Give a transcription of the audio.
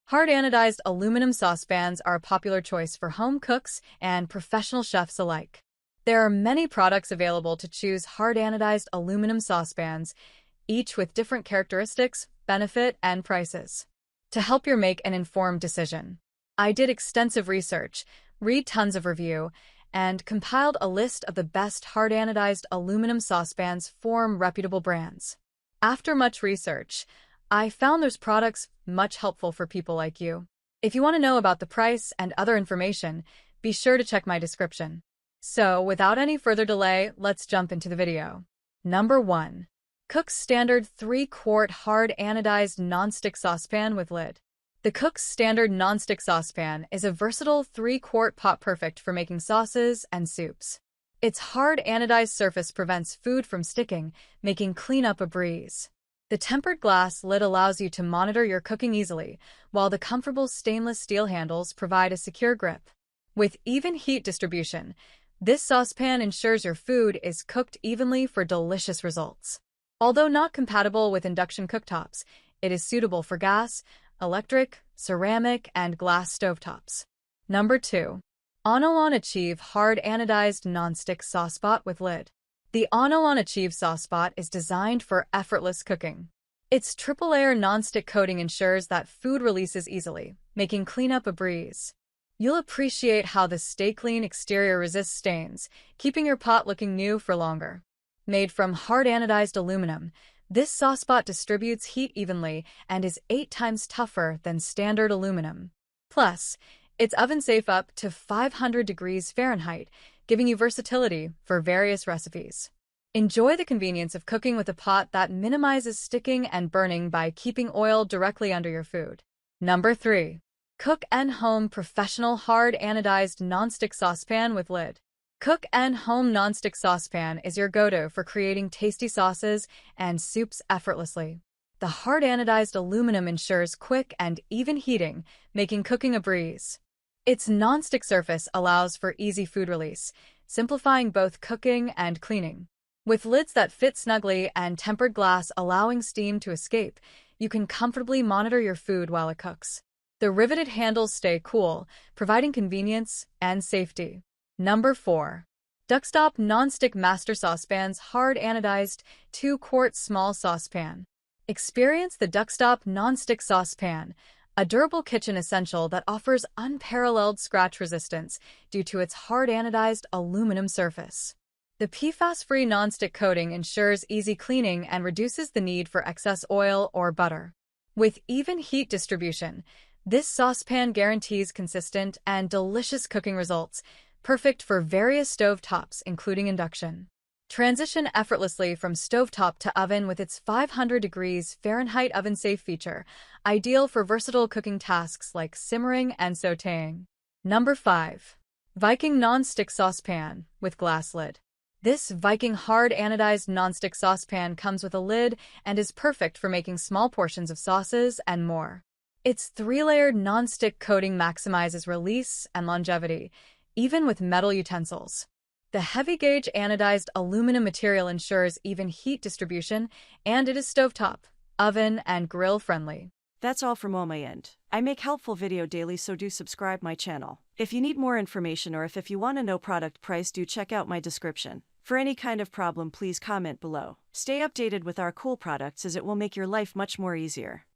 Hard anodized aluminum saucepans are a popular choice for home cooks and professional chefs alike. There are many products available to choose hard anodized aluminum saucepans, each with different characteristics, benefit, and prices. To help you make an informed decision, I did extensive research, read tons of review, and compiled a list of the best hard anodized aluminum saucepans from reputable brands. After much research, I found those products much helpful for people like you. If you want to know about the price and other information, be sure to check my description. So, without any further delay, let's jump into the video. Number 1. Cook's Standard 3-quart Hard Anodized Nonstick Saucepan with Lid. The Cook's Standard Nonstick Saucepan is a versatile 3-quart pot perfect for making sauces and soups. Its hard anodized surface prevents food from sticking, making cleanup a breeze. The tempered glass lid allows you to monitor your cooking easily, while the comfortable stainless steel handles provide a secure grip. With even heat distribution, this saucepan ensures your food is cooked evenly for delicious results. Although not compatible with induction cooktops, it is suitable for gas, electric, ceramic, and glass stovetops. Number 2. Anodized Hard Anodized Nonstick Saucepot with Lid. The Anodized saucepot is designed for effortless cooking. Its triple-layer nonstick coating ensures that food releases easily, making cleanup a breeze. You'll appreciate how the stay-clean exterior resists stains, keeping your pot looking new for longer. Made from hard anodized aluminum, this saucepot distributes heat evenly and is 8 times tougher than standard aluminum. Plus, it's oven-safe up to 500 degrees Fahrenheit, giving you versatility for various recipes. Enjoy the convenience of cooking with a pot that minimizes sticking and burning by keeping oil directly under your food. Number 3. Cook & Home Professional Hard Anodized Nonstick Saucepan with Lid. Cook & Home Nonstick Saucepan is your go-to for creating tasty sauces and soups effortlessly. The hard anodized aluminum ensures quick and even heating, making cooking a breeze. Its nonstick surface allows for easy food release, simplifying both cooking and cleaning. With lids that fit snugly and tempered glass allowing steam to escape, you can comfortably monitor your food while it cooks. The riveted handles stay cool, providing convenience and safety. Number 4. Duckstop Nonstick Master Saucepans Hard Anodized 2-quart Small Saucepan. Experience the Duckstop Nonstick Saucepan, a durable kitchen essential that offers unparalleled scratch resistance due to its hard anodized aluminum surface. The PFAS-free nonstick coating ensures easy cleaning and reduces the need for excess oil or butter. With even heat distribution, this saucepan guarantees consistent and delicious cooking results, perfect for various stovetops, including induction. Transition effortlessly from stovetop to oven with its 500 degrees Fahrenheit oven-safe feature, ideal for versatile cooking tasks like simmering and sautéing. Number 5. Viking Non-Stick Saucepan with Glass Lid. This Viking Hard Anodized Nonstick Saucepan comes with a lid and is perfect for making small portions of sauces and more. Its 3-layered nonstick coating maximizes release and longevity, even with metal utensils. The heavy-gauge anodized aluminum material ensures even heat distribution, and it is stovetop, oven, and grill-friendly. That's all from my end. I make helpful video daily, so do subscribe my channel. If you need more information or if you want to know product price, do check out my description. For any kind of problem, please comment below. Stay updated with our cool products as it will make your life much more easier.